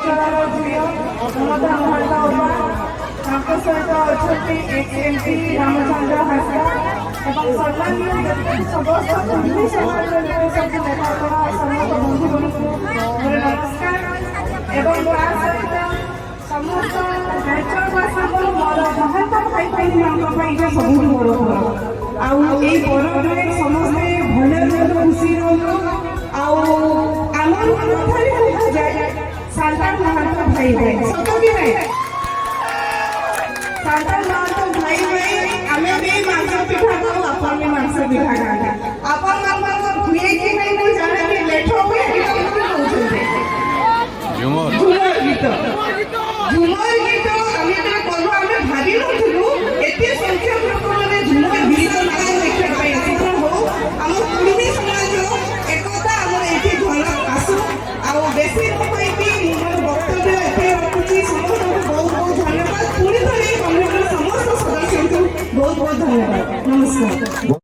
ଅଞ୍ଚଳର ଝିଅ ମମତା ମହାନ୍ତ ଅପା, ତାଙ୍କ ସହିତ ଅଛନ୍ତି ଏକ୍ସ-ଏମ୍ପି ରାମଚନ୍ଦ୍ର ହାସଦା ଏବଂ ସମ୍ମାନୀୟ ସମସ୍ତ କର୍ମୀ ସମାଜର ଲୋକଙ୍କୁ ନେତାପଡ଼ା ସମସ୍ତ ବନ୍ଧୁମାନଙ୍କୁ ମୋର ନମସ୍କାର ଏବଂ ତା ସହିତ ସମସ୍ତ ରାଜ୍ୟବାସୀଙ୍କୁ ମୋର ମହାନ୍ତ ଭାଇ ଭଉଣୀମାନଙ୍କ ପାଇଁକା ସବୁଠୁ ବଡ଼ ପର୍ବ। ଆଉ ଏଇ ପର୍ବରେ ସମସ୍ତେ ଭଲରେ ଖୁସି ରୁହନ୍ତୁ। ଆଉ ଆମର କଥାରେ କୁହାଯାଏ ସାନ୍ତାଳ ମହାନ୍ତ ଭାଇ ଭାଇ, ସତ କି ନାହିଁ? ସାନ୍ତାଳ ମହାନ୍ତ ଭାଇ ଭାଇ ଆମେ ବି ମାଂସ ପିଠା ଖାଉ, ଆପଣ ବି ମାଂସ ପିଠା ଖାଆନ୍ତି। ଆପଣମାନଙ୍କ ହୁଏ କି ନାହିଁ ମୁଁ ଜାଣିନି, ଲେଠ ହୁଏ ଗୀତ କହୁଛନ୍ତି ଝୁମର ଗୀତ ଆମେ ଯେତେବେଳେ କଲୁ ଆମେ ଭାବି ନଥିଲୁ ଏତେ ସଂଖ୍ୟକ ଲୋକମାନେ ଝୁମର ଗୀତ ନାଚ ଦେଖିବା ପାଇଁ ଆସିଥିଲେ। ହଉ ଆମ କୁର୍ମୀ ସମାଜର ଏକତା ଆମର ଏଠି ଝଲକ ଆସୁ। ଆଉ ବେଶୀ ନ କହିକି ମୋର ବକ୍ତବ୍ୟ ଏତେ ରଖୁଛି। ସମସ୍ତଙ୍କୁ ବହୁତ ବହୁତ ଧନ୍ୟବାଦ। ପୁଣି ଥରେ କମିଟିର ସମସ୍ତ ସଦସ୍ୟଙ୍କୁ ବହୁତ ବହୁତ ଧନ୍ୟବାଦ। ନମସ୍କାର।